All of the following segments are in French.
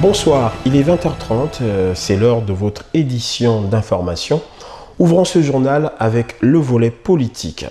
Bonsoir, il est 20h30, c'est l'heure de votre édition d'information. Ouvrons ce journal avec le volet politique.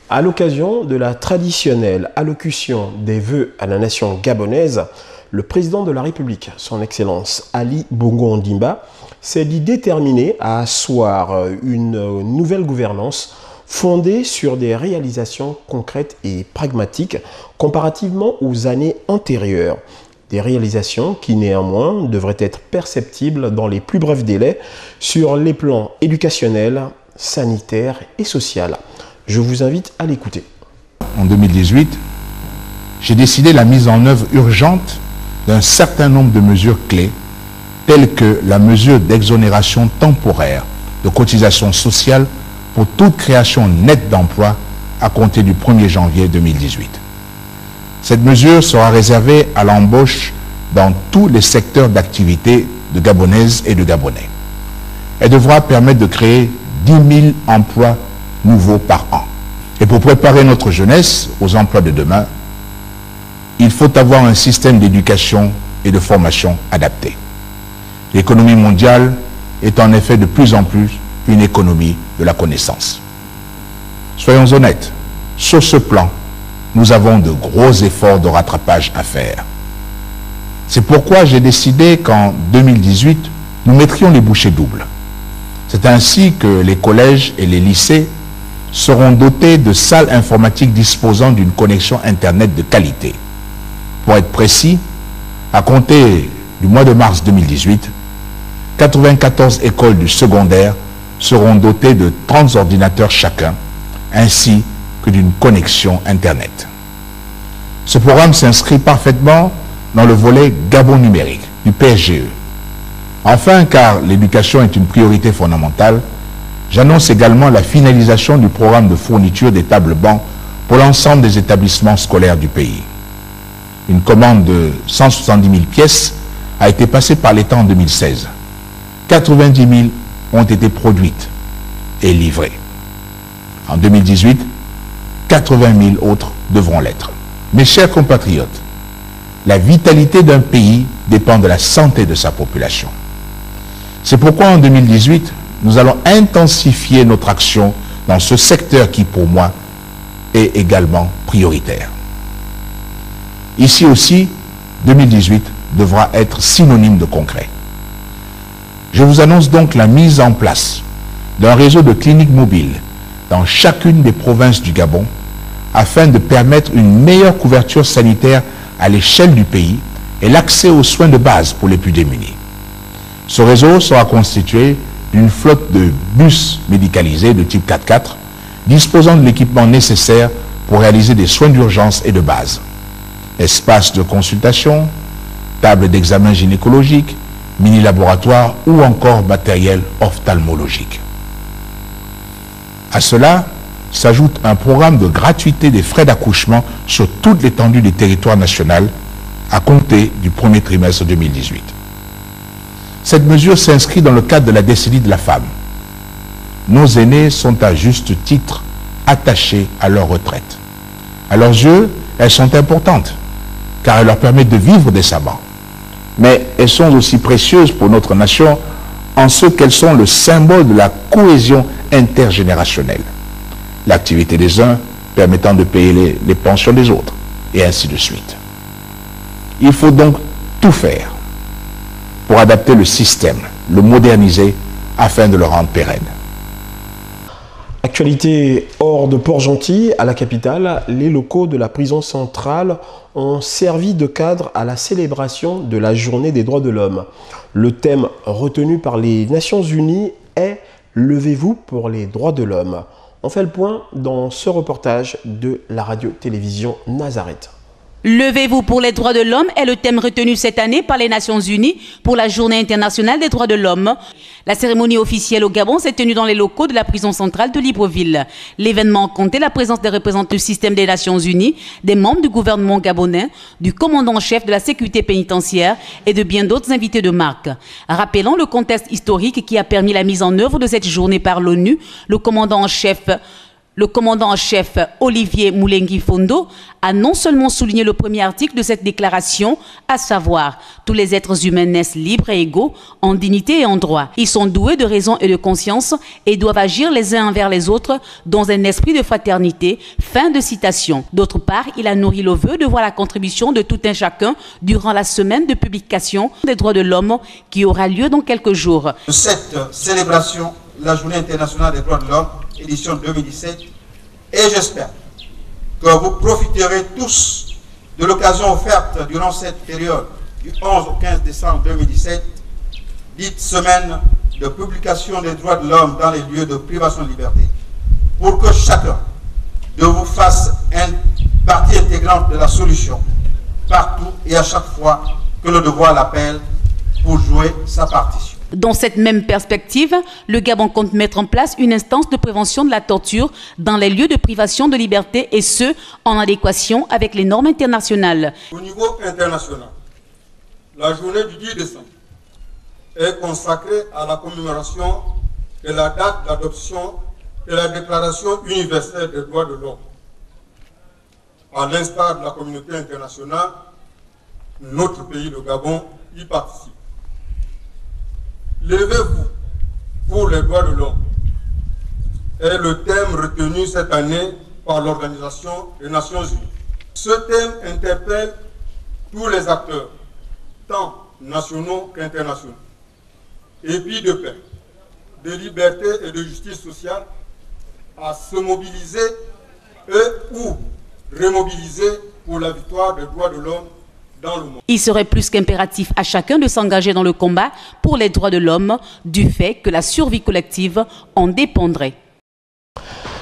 À l'occasion de la traditionnelle allocution des vœux à la nation gabonaise, le président de la République, son Excellence Ali Bongo Ondimba, s'est dit déterminé à asseoir une nouvelle gouvernance fondée sur des réalisations concrètes et pragmatiques comparativement aux années antérieures. Des réalisations qui néanmoins devraient être perceptibles dans les plus brefs délais sur les plans éducationnels, sanitaires et social. Je vous invite à l'écouter. En 2018, j'ai décidé la mise en œuvre urgente d'un certain nombre de mesures clés, telles que la mesure d'exonération temporaire de cotisations sociales pour toute création nette d'emplois à compter du 1er janvier 2018. Cette mesure sera réservée à l'embauche dans tous les secteurs d'activité de Gabonaises et de Gabonais. Elle devra permettre de créer 10 000 emplois nouveaux par an. Et pour préparer notre jeunesse aux emplois de demain, il faut avoir un système d'éducation et de formation adapté. L'économie mondiale est en effet de plus en plus une économie de la connaissance. Soyons honnêtes, sur ce plan, nous avons de gros efforts de rattrapage à faire. C'est pourquoi j'ai décidé qu'en 2018, nous mettrions les bouchées doubles. C'est ainsi que les collèges et les lycées seront dotés de salles informatiques disposant d'une connexion Internet de qualité. Pour être précis, à compter du mois de mars 2018, 94 écoles du secondaire seront dotées de 30 ordinateurs chacun, ainsi que d'une connexion Internet. Ce programme s'inscrit parfaitement dans le volet Gabon numérique du PSGE. Enfin, car l'éducation est une priorité fondamentale, j'annonce également la finalisation du programme de fourniture des tables bancs pour l'ensemble des établissements scolaires du pays. Une commande de 170 000 pièces a été passée par l'État en 2016. 90 000 ont été produites et livrées. En 2018, 80 000 autres devront l'être. Mes chers compatriotes, la vitalité d'un pays dépend de la santé de sa population. C'est pourquoi en 2018, nous allons intensifier notre action dans ce secteur qui, pour moi, est également prioritaire. Ici aussi, 2018 devra être synonyme de concret. Je vous annonce donc la mise en place d'un réseau de cliniques mobiles dans chacune des provinces du Gabon afin de permettre une meilleure couverture sanitaire à l'échelle du pays et l'accès aux soins de base pour les plus démunis. Ce réseau sera constitué d'une flotte de bus médicalisés de type 4x4 disposant de l'équipement nécessaire pour réaliser des soins d'urgence et de base. Espaces de consultation, tables d'examen gynécologique, mini-laboratoire ou encore matériel ophtalmologique. À cela s'ajoute un programme de gratuité des frais d'accouchement sur toute l'étendue du territoire national à compter du premier trimestre 2018. Cette mesure s'inscrit dans le cadre de la décennie de la femme. Nos aînés sont à juste titre attachés à leur retraite. À leurs yeux, elles sont importantes car elles leur permettent de vivre décemment. Mais elles sont aussi précieuses pour notre nation en ce qu'elles sont le symbole de la cohésion intergénérationnelle. L'activité des uns permettant de payer les pensions des autres, et ainsi de suite. Il faut donc tout faire pour adapter le système, le moderniser, afin de le rendre pérenne. Actualité hors de Port-Gentil, à la capitale, les locaux de la prison centrale ont servi de cadre à la célébration de la Journée des droits de l'homme. Le thème retenu par les Nations Unies est « Levez-vous pour les droits de l'homme ». On fait le point dans ce reportage de la radio-télévision Nazareth. Levez-vous pour les droits de l'homme est le thème retenu cette année par les Nations Unies pour la Journée internationale des droits de l'homme. La cérémonie officielle au Gabon s'est tenue dans les locaux de la prison centrale de Libreville. L'événement comptait la présence des représentants du système des Nations Unies, des membres du gouvernement gabonais, du commandant-chef de la sécurité pénitentiaire et de bien d'autres invités de marque. Rappelant le contexte historique qui a permis la mise en œuvre de cette journée par l'ONU, le commandant-chef Le commandant en chef Olivier Moulengi Fondo a non seulement souligné le premier article de cette déclaration, à savoir « Tous les êtres humains naissent libres et égaux, en dignité et en droit. Ils sont doués de raison et de conscience et doivent agir les uns envers les autres dans un esprit de fraternité. » Fin de citation. D'autre part, il a nourri le vœu de voir la contribution de tout un chacun durant la semaine de publication des droits de l'homme qui aura lieu dans quelques jours. Cette célébration, la Journée internationale des droits de l'homme, édition 2017, et j'espère que vous profiterez tous de l'occasion offerte durant cette période du 11 au 15 décembre 2017, dite semaine de publication des droits de l'homme dans les lieux de privation de liberté, pour que chacun de vous fasse une partie intégrante de la solution, partout et à chaque fois que le devoir l'appelle pour jouer sa partition. Dans cette même perspective, le Gabon compte mettre en place une instance de prévention de la torture dans les lieux de privation de liberté et ce, en adéquation avec les normes internationales. Au niveau international, la journée du 10 décembre est consacrée à la commémoration de la date d'adoption de la Déclaration universelle des droits de l'homme. À l'instar de la communauté internationale, notre pays, le Gabon, y participe. Levez-vous pour les droits de l'homme est le thème retenu cette année par l'Organisation des Nations Unies. Ce thème interpelle tous les acteurs, tant nationaux qu'internationaux, épis de paix, de liberté et de justice sociale, à se mobiliser et ou remobiliser pour la victoire des droits de l'homme. Il serait plus qu'impératif à chacun de s'engager dans le combat pour les droits de l'homme, du fait que la survie collective en dépendrait.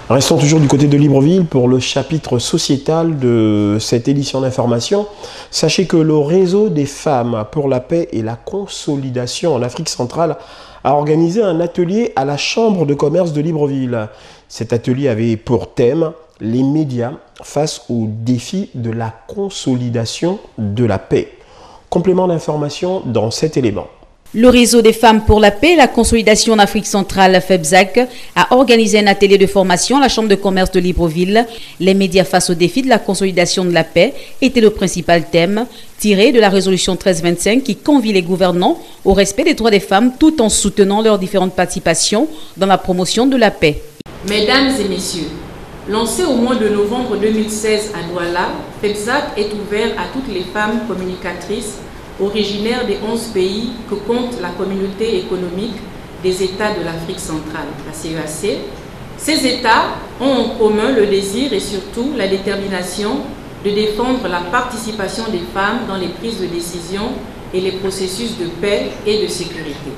Restons toujours du côté de Libreville pour le chapitre sociétal de cette édition d'information. Sachez que le réseau des femmes pour la paix et la consolidation en Afrique centrale a organisé un atelier à la Chambre de commerce de Libreville. Cet atelier avait pour thème les médias face aux défis de la consolidation de la paix. Complément d'information dans cet élément. Le réseau des femmes pour la paix et la consolidation en Afrique centrale, FEBZAC, a organisé un atelier de formation à la Chambre de commerce de Libreville. Les médias face aux défis de la consolidation de la paix était le principal thème, tiré de la résolution 1325 qui convie les gouvernants au respect des droits des femmes tout en soutenant leurs différentes participations dans la promotion de la paix. Mesdames et messieurs, lancé au mois de novembre 2016 à Douala, FEBZAC est ouvert à toutes les femmes communicatrices originaires des 11 pays que compte la communauté économique des États de l'Afrique centrale, la CEAC. Ces États ont en commun le désir et surtout la détermination de défendre la participation des femmes dans les prises de décision et les processus de paix et de sécurité.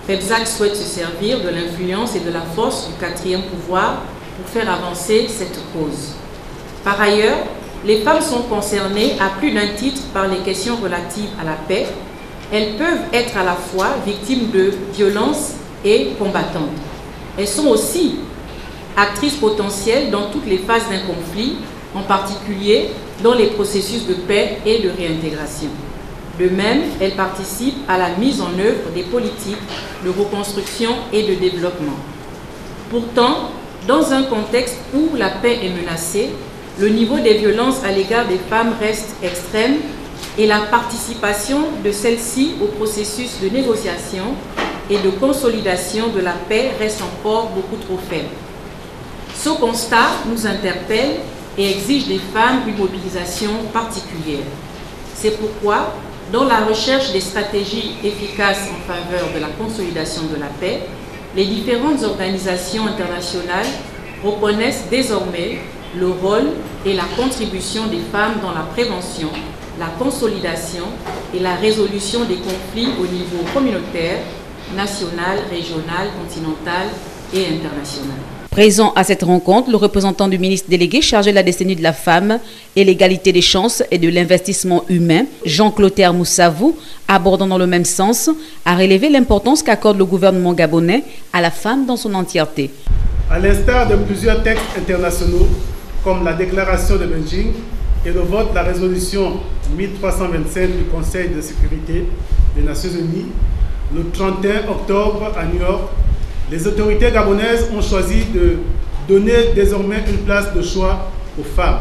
FEBZAC souhaite se servir de l'influence et de la force du quatrième pouvoir pour faire avancer cette cause. Par ailleurs, les femmes sont concernées à plus d'un titre par les questions relatives à la paix. Elles peuvent être à la fois victimes de violences et combattantes. Elles sont aussi actrices potentielles dans toutes les phases d'un conflit, en particulier dans les processus de paix et de réintégration. De même, elles participent à la mise en œuvre des politiques de reconstruction et de développement. Pourtant, dans un contexte où la paix est menacée, le niveau des violences à l'égard des femmes reste extrême et la participation de celles-ci au processus de négociation et de consolidation de la paix reste encore beaucoup trop faible. Ce constat nous interpelle et exige des femmes une mobilisation particulière. C'est pourquoi, dans la recherche des stratégies efficaces en faveur de la consolidation de la paix, les différentes organisations internationales reconnaissent désormais le rôle et la contribution des femmes dans la prévention, la consolidation et la résolution des conflits au niveau communautaire, national, régional, continental et international. Présent à cette rencontre, le représentant du ministre délégué chargé de la destinée de la femme et l'égalité des chances et de l'investissement humain, Jean-Clotaire Moussavou, abordant dans le même sens, a relevé l'importance qu'accorde le gouvernement gabonais à la femme dans son entièreté. À l'instar de plusieurs textes internationaux, comme la déclaration de Beijing et le vote de la résolution 1325 du Conseil de sécurité des Nations Unies, le 31 octobre à New York, les autorités gabonaises ont choisi de donner désormais une place de choix aux femmes.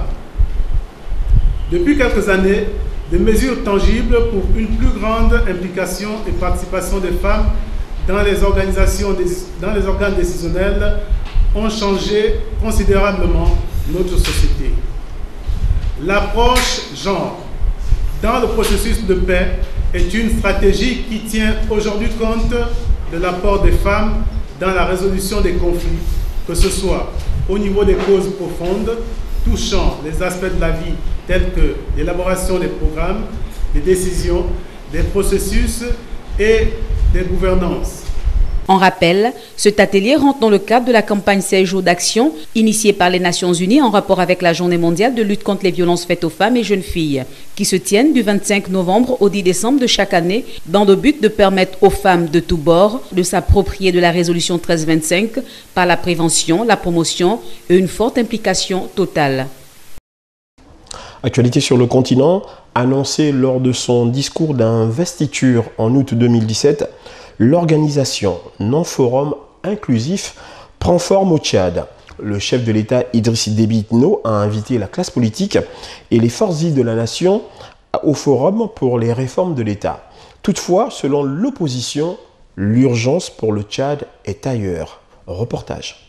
Depuis quelques années, des mesures tangibles pour une plus grande implication et participation des femmes dans les organes décisionnels ont changé considérablement notre société. L'approche genre dans le processus de paix est une stratégie qui tient aujourd'hui compte de l'apport des femmes dans la résolution des conflits, que ce soit au niveau des causes profondes touchant les aspects de la vie tels que l'élaboration des programmes, des décisions, des processus et des gouvernances. En rappel, cet atelier rentre dans le cadre de la campagne 16 jours d'action initiée par les Nations Unies en rapport avec la Journée mondiale de lutte contre les violences faites aux femmes et jeunes filles, qui se tiennent du 25 novembre au 10 décembre de chaque année dans le but de permettre aux femmes de tous bords de s'approprier de la résolution 1325 par la prévention, la promotion et une forte implication totale. Actualité sur le continent, annoncée lors de son discours d'investiture en août 2017, l'organisation Non-Forum Inclusif prend forme au Tchad. Le chef de l'État Idriss Déby Itno a invité la classe politique et les forces vives de la nation au Forum pour les réformes de l'État. Toutefois, selon l'opposition, l'urgence pour le Tchad est ailleurs. Reportage.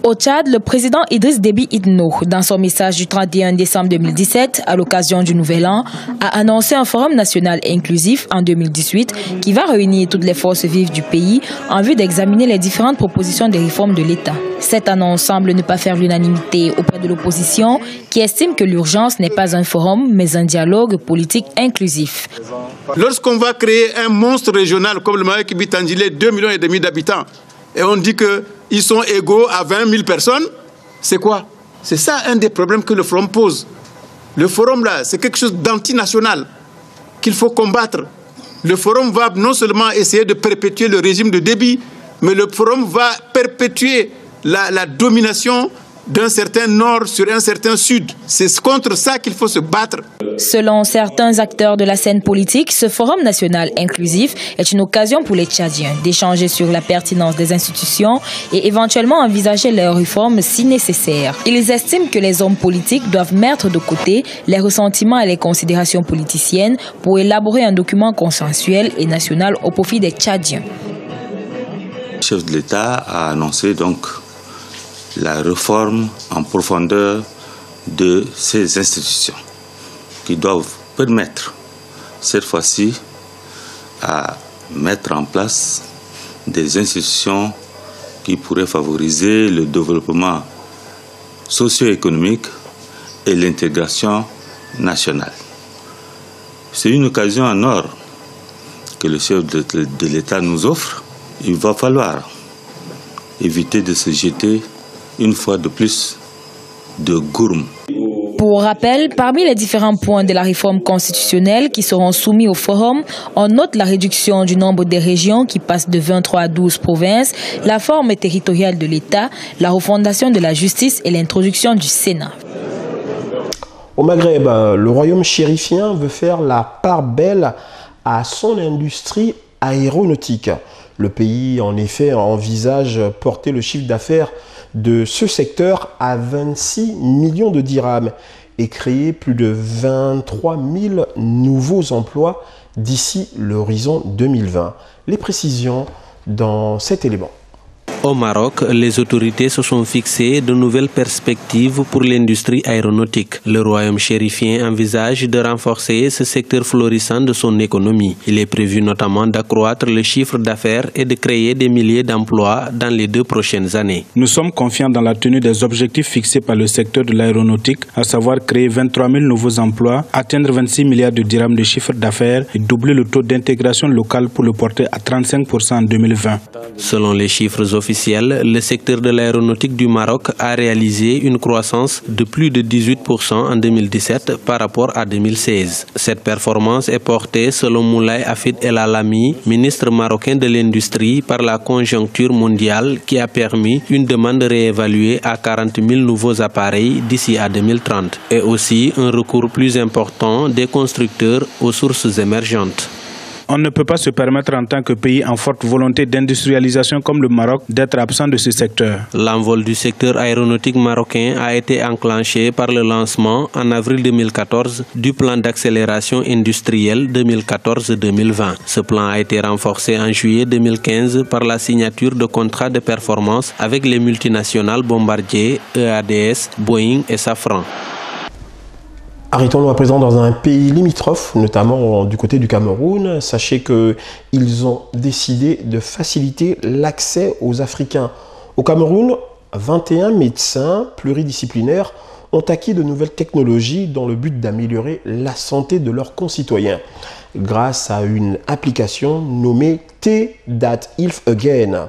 Au Tchad, le président Idriss Déby Itno, dans son message du 31 décembre 2017, à l'occasion du Nouvel An, a annoncé un forum national inclusif en 2018 qui va réunir toutes les forces vives du pays en vue d'examiner les différentes propositions de réforme de l'État. Cette annonce semble ne pas faire l'unanimité auprès de l'opposition qui estime que l'urgence n'est pas un forum mais un dialogue politique inclusif. Lorsqu'on va créer un monstre régional comme le Maroc Bitangilé, 2,5 millions d'habitants, et on dit qu'ils sont égaux à 20 000 personnes, c'est quoi? C'est ça un des problèmes que le forum pose. Le forum là, c'est quelque chose d'antinational qu'il faut combattre. Le forum va non seulement essayer de perpétuer le régime de Déby, mais le forum va perpétuer la domination d'un certain nord sur un certain sud. C'est contre ça qu'il faut se battre. Selon certains acteurs de la scène politique, ce forum national inclusif est une occasion pour les Tchadiens d'échanger sur la pertinence des institutions et éventuellement envisager leurs réformes si nécessaires. Ils estiment que les hommes politiques doivent mettre de côté les ressentiments et les considérations politiciennes pour élaborer un document consensuel et national au profit des Tchadiens. Le chef de l'État a annoncé donc la réforme en profondeur de ces institutions qui doivent permettre cette fois-ci à mettre en place des institutions qui pourraient favoriser le développement socio-économique et l'intégration nationale. C'est une occasion en or que le chef de l'État nous offre. Il va falloir éviter de se jeter une fois de plus de gourme. Pour rappel, parmi les différents points de la réforme constitutionnelle qui seront soumis au forum, on note la réduction du nombre des régions qui passe de 23 à 12 provinces, la forme territoriale de l'État, la refondation de la justice et l'introduction du Sénat. Au Maghreb, le royaume chérifien veut faire la part belle à son industrie aéronautique. Le pays, en effet, envisage porter le chiffre d'affaires de ce secteur à 26 millions de dirhams et créer plus de 23 000 nouveaux emplois d'ici l'horizon 2020. Les précisions dans cet élément. Au Maroc, les autorités se sont fixées de nouvelles perspectives pour l'industrie aéronautique. Le royaume chérifien envisage de renforcer ce secteur florissant de son économie. Il est prévu notamment d'accroître le chiffre d'affaires et de créer des milliers d'emplois dans les 2 prochaines années. Nous sommes confiants dans la tenue des objectifs fixés par le secteur de l'aéronautique, à savoir créer 23 000 nouveaux emplois, atteindre 26 milliards de dirhams de chiffre d'affaires et doubler le taux d'intégration locale pour le porter à 35% en 2020. Selon les chiffres officiels, le secteur de l'aéronautique du Maroc a réalisé une croissance de plus de 18% en 2017 par rapport à 2016. Cette performance est portée, selon Moulay Hafid El Alami, ministre marocain de l'Industrie, par la conjoncture mondiale qui a permis une demande réévaluée à 40 000 nouveaux appareils d'ici à 2030 et aussi un recours plus important des constructeurs aux sources émergentes. On ne peut pas se permettre en tant que pays en forte volonté d'industrialisation comme le Maroc d'être absent de ce secteur. L'envol du secteur aéronautique marocain a été enclenché par le lancement en avril 2014 du plan d'accélération industrielle 2014-2020. Ce plan a été renforcé en juillet 2015 par la signature de contrats de performance avec les multinationales Bombardier, EADS, Boeing et Safran. Arrêtons-nous à présent dans un pays limitrophe, notamment du côté du Cameroun. Sachez qu'ils ont décidé de faciliter l'accès aux Africains. Au Cameroun, 21 médecins pluridisciplinaires ont acquis de nouvelles technologies dans le but d'améliorer la santé de leurs concitoyens grâce à une application nommée T-That-Health Again.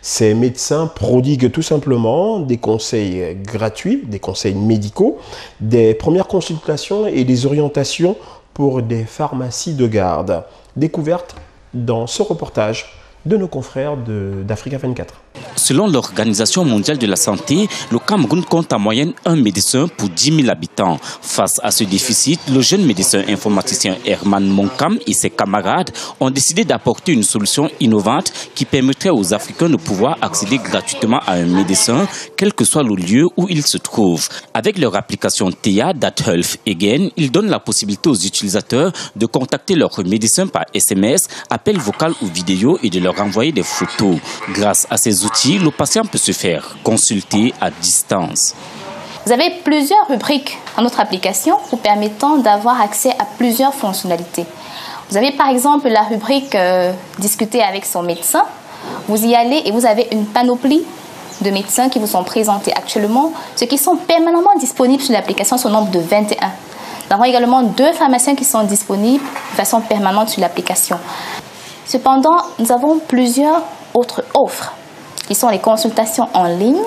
Ces médecins prodiguent tout simplement des conseils gratuits, des conseils médicaux, des premières consultations et des orientations pour des pharmacies de garde. Découverte dans ce reportage de nos confrères d'Africa 24. Selon l'Organisation mondiale de la santé, le Cameroun compte en moyenne un médecin pour 10 000 habitants. Face à ce déficit, le jeune médecin informaticien Herman Monkam et ses camarades ont décidé d'apporter une solution innovante qui permettrait aux Africains de pouvoir accéder gratuitement à un médecin, quel que soit le lieu où il se trouve. Avec leur application T-That-Health Again, ils donnent la possibilité aux utilisateurs de contacter leur médecin par SMS, appel vocal ou vidéo et de leur envoyer des photos. Grâce à ces outils, le patient peut se faire consulter à distance. Vous avez plusieurs rubriques dans notre application vous permettant d'avoir accès à plusieurs fonctionnalités. Vous avez par exemple la rubrique discuter avec son médecin. Vous y allez et vous avez une panoplie de médecins qui vous sont présentés actuellement, ceux qui sont permanemment disponibles sur l'application sont au nombre de 21. Nous avons également 2 pharmaciens qui sont disponibles de façon permanente sur l'application. Cependant, nous avons plusieurs autres offres qui sont les consultations en ligne.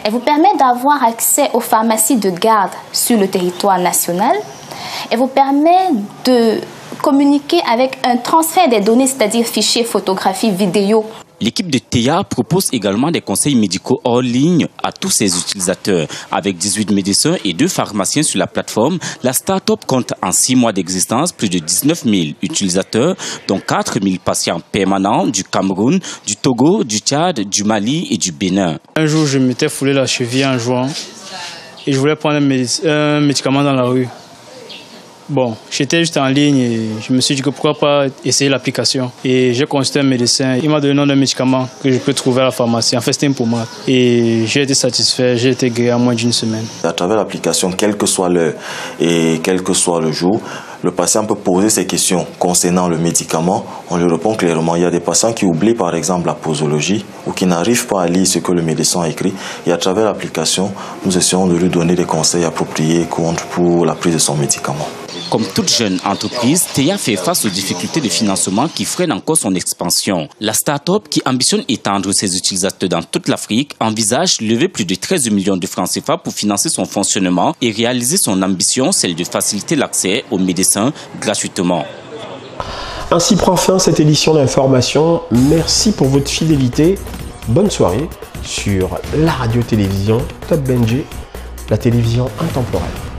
Elles vous permettent d'avoir accès aux pharmacies de garde sur le territoire national. Elles vous permettent de communiquer avec un transfert des données, c'est-à-dire fichiers, photographies, vidéos. L'équipe de TEA propose également des conseils médicaux hors ligne à tous ses utilisateurs. Avec 18 médecins et 2 pharmaciens sur la plateforme, la start-up compte en 6 mois d'existence plus de 19 000 utilisateurs, dont 4 000 patients permanents du Cameroun, du Togo, du Tchad, du Mali et du Bénin. Un jour, je m'étais foulé la cheville en jouant et je voulais prendre un médicament dans la rue. Bon, j'étais juste en ligne et je me suis dit que pourquoi pas essayer l'application. Et j'ai consulté un médecin, il m'a donné le nom d'un médicament que je peux trouver à la pharmacie. En fait, c'était une pommade. Et j'ai été satisfait, j'ai été guéri en moins d'1 semaine. À travers l'application, quel que soit l'heure et quel que soit le jour, le patient peut poser ses questions concernant le médicament. On lui répond clairement. Il y a des patients qui oublient par exemple la posologie ou qui n'arrivent pas à lire ce que le médecin a écrit. Et à travers l'application, nous essayons de lui donner des conseils appropriés pour la prise de son médicament. Comme toute jeune entreprise, TEA fait face aux difficultés de financement qui freinent encore son expansion. La start-up, qui ambitionne étendre ses utilisateurs dans toute l'Afrique, envisage lever plus de 13 millions de francs CFA pour financer son fonctionnement et réaliser son ambition, celle de faciliter l'accès aux médecins gratuitement. Ainsi prend fin cette édition d'information. Merci pour votre fidélité. Bonne soirée sur la radio-télévision Top Benji, la télévision intemporelle.